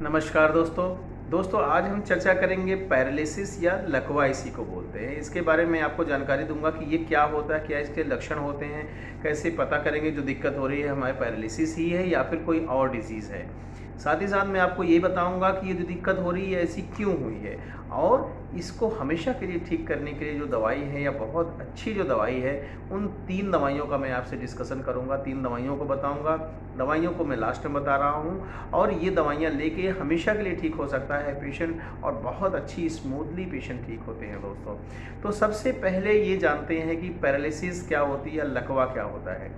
नमस्कार दोस्तों आज हम चर्चा करेंगे पैरालिसिस या लकवा इसी को बोलते हैं। इसके बारे में आपको जानकारी दूंगा कि ये क्या होता है, क्या इसके लक्षण होते हैं, कैसे पता करेंगे जो दिक्कत हो रही है हमारे पैरालिसिस ही है या फिर कोई और डिजीज़ है। साथ ही साथ मैं आपको ये बताऊंगा कि ये जो दिक्कत हो रही है ऐसी क्यों हुई है और इसको हमेशा के लिए ठीक करने के लिए जो दवाई है या बहुत अच्छी जो दवाई है उन 3 दवाइयों का मैं आपसे डिस्कशन करूंगा। 3 दवाइयों को बताऊंगा। दवाइयों को मैं लास्ट में बता रहा हूं और ये दवाइयां लेके हमेशा के लिए ठीक हो सकता है पेशेंट और बहुत अच्छी स्मूथली पेशेंट ठीक होते हैं दोस्तों। तो सबसे पहले ये जानते हैं कि पैरालिसिस क्या होती है या लकवा क्या होता है।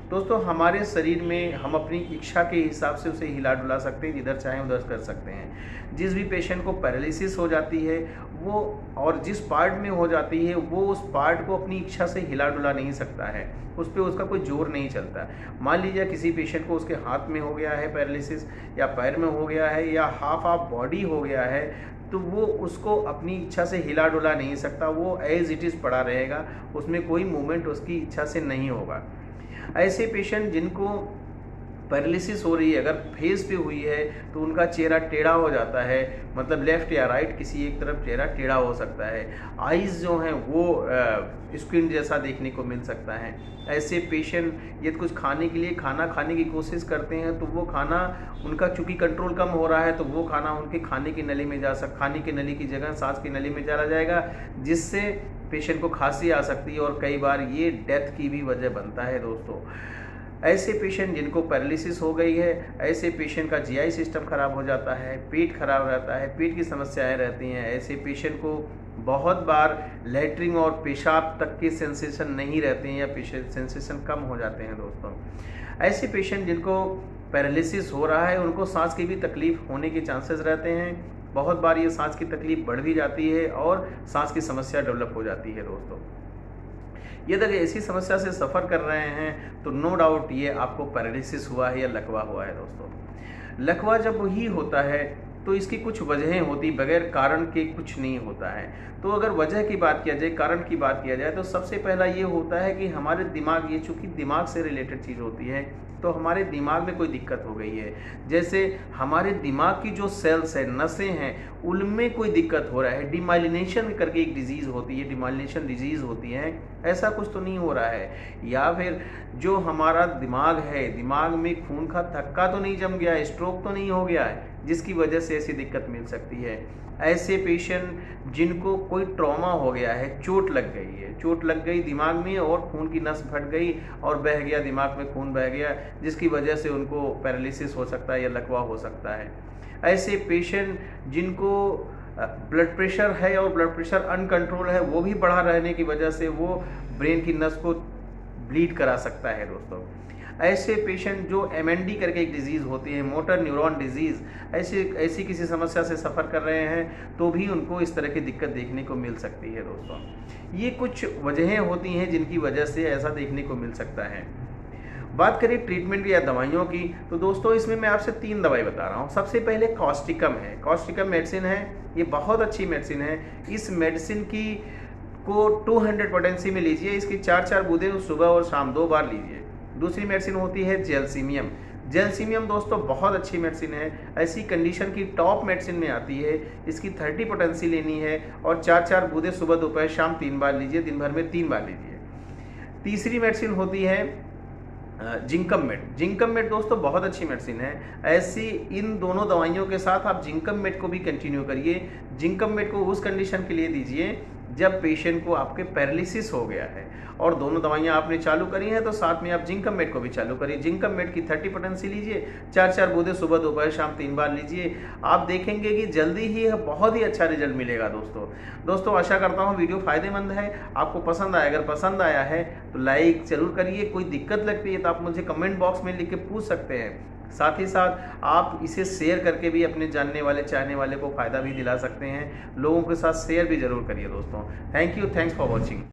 दोस्तों हमारे शरीर में हम अपनी इच्छा के हिसाब से उसे हिला डुला सकते हैं, जिधर चाहें उधर कर सकते हैं। जिस भी पेशेंट को पैरालिसिस हो जाती है वो और जिस पार्ट में हो जाती है वो उस पार्ट को अपनी इच्छा से हिला डुला नहीं सकता है, उस पर उसका कोई जोर नहीं चलता। मान लीजिए किसी पेशेंट को उसके हाथ में हो गया है पैरालिसिस या पैर में हो गया है या हाफ ऑफ बॉडी हो गया है, तो वो उसको अपनी इच्छा से हिला डुला नहीं सकता, वो एज इट इज़ पड़ा रहेगा, उसमें कोई मूवमेंट उसकी इच्छा से नहीं होगा। ऐसे पेशेंट जिनको पैरालिसिस हो रही है अगर फेस पे हुई है तो उनका चेहरा टेढ़ा हो जाता है, मतलब लेफ्ट या राइट किसी एक तरफ चेहरा टेढ़ा हो सकता है। आइज़ जो हैं वो स्क्विंट जैसा देखने को मिल सकता है। ऐसे पेशेंट यदि कुछ खाने के लिए खाना खाने की कोशिश करते हैं तो वो खाना उनका चूँकि कंट्रोल कम हो रहा है तो वो खाना उनके खाने की नली में खाने की नली की जगह सांस की नली में चला जाएगा, जिससे पेशेंट को खांसी आ सकती है और कई बार ये डेथ की भी वजह बनता है दोस्तों। ऐसे पेशेंट जिनको पैरालिसिस हो गई है, ऐसे पेशेंट का जीआई सिस्टम खराब हो जाता है, पेट खराब रहता है, पेट की समस्याएं रहती हैं। ऐसे पेशेंट को बहुत बार लैट्रिन और पेशाब तक के सेंसेशन नहीं रहते हैं या सेंसेशन कम हो जाते हैं दोस्तों। ऐसे पेशेंट जिनको पैरालिसिस हो रहा है उनको सांस की भी तकलीफ होने के चांसेस रहते हैं। बहुत बार ये सांस की तकलीफ बढ़ भी जाती है और सांस की समस्या डेवलप हो जाती है दोस्तों। यदि अगर ऐसी समस्या से सफ़र कर रहे हैं तो नो डाउट ये आपको पैरालिसिस हुआ है या लकवा हुआ है दोस्तों। लकवा जब ही होता है तो इसकी कुछ वजहें होती, बगैर कारण के कुछ नहीं होता है। तो अगर वजह की बात किया जाए, कारण की बात किया जाए तो सबसे पहला ये होता है कि हमारे दिमाग, ये चूँकि दिमाग से रिलेटेड चीज़ होती है तो हमारे दिमाग में कोई दिक्कत हो गई है। जैसे हमारे दिमाग की जो सेल्स हैं, नसें हैं, उनमें कोई दिक्कत हो रहा है। डिमाइलिनेशन करके एक डिजीज़ होती है, डिमाइलिनेशन डिजीज़ होती है, ऐसा कुछ तो नहीं हो रहा है। या फिर जो हमारा दिमाग है, दिमाग में खून का थक्का तो नहीं जम गया है, स्ट्रोक तो नहीं हो गया है जिसकी वजह से ऐसी दिक्कत मिल सकती है। ऐसे पेशेंट जिनको कोई ट्रॉमा हो गया है, चोट लग गई है, चोट लग गई दिमाग में और खून की नस फट गई और बह गया, दिमाग में खून बह गया, जिसकी वजह से उनको पैरालिसिस हो सकता है या लकवा हो सकता है। ऐसे पेशेंट जिनको ब्लड प्रेशर है और ब्लड प्रेशर अनकंट्रोल है, वो भी बढ़ा रहने की वजह से वो ब्रेन की नस को ब्लीड करा सकता है दोस्तों। ऐसे पेशेंट जो एमएनडी करके एक डिजीज़ होती है, मोटर न्यूरॉन डिजीज़, ऐसी किसी समस्या से सफ़र कर रहे हैं तो भी उनको इस तरह की दिक्कत देखने को मिल सकती है दोस्तों। ये कुछ वजहें होती हैं जिनकी वजह से ऐसा देखने को मिल सकता है। बात करें ट्रीटमेंट या दवाइयों की तो दोस्तों इसमें मैं आपसे 3 दवाई बता रहा हूँ। सबसे पहले कॉस्टिकम है। कॉस्टिकम मेडिसिन है, ये बहुत अच्छी मेडिसिन है। इस मेडिसिन की को 200 पोटेंसी में लीजिए, इसकी 4-4 बूंदें सुबह और शाम 2 बार लीजिए। दूसरी मेडिसिन होती है जेलसीमियम। जेलसीमियम दोस्तों बहुत अच्छी मेडिसिन है, ऐसी कंडीशन की टॉप मेडिसिन में आती है। इसकी 30 पोटेंसी लेनी है और 4-4 बूंदें सुबह दोपहर शाम 3 बार लीजिए, दिन भर में 3 बार लीजिए। तीसरी मेडिसिन होती है जिंकम मेट। जिंकम मेट दोस्तों बहुत अच्छी मेडिसिन है। ऐसी इन दोनों दवाइयों के साथ आप जिंकम मेट को भी कंटिन्यू करिए। जिंकम मेट को उस कंडीशन के लिए दीजिए जब पेशेंट को आपके पैरालिसिस हो गया है और दोनों दवाइयां आपने चालू करी हैं तो साथ में आप जिंकम मेट को भी चालू करिए। जिंकम मेट की 30 पोटेंसी लीजिए, 4-4 बूंदें सुबह दोपहर शाम 3 बार लीजिए। आप देखेंगे कि जल्दी ही बहुत ही अच्छा रिजल्ट मिलेगा दोस्तों आशा करता हूँ वीडियो फ़ायदेमंद है, आपको पसंद आया। अगर पसंद आया है तो लाइक ज़रूर करिए। कोई दिक्कत लगती है तो आप मुझे कमेंट बॉक्स में लिख के पूछ सकते हैं। साथ ही साथ आप इसे शेयर करके भी अपने जानने वाले चाहने वाले को फ़ायदा भी दिला सकते हैं। लोगों के साथ शेयर भी ज़रूर करिए दोस्तों। Thank you, thanks for watching.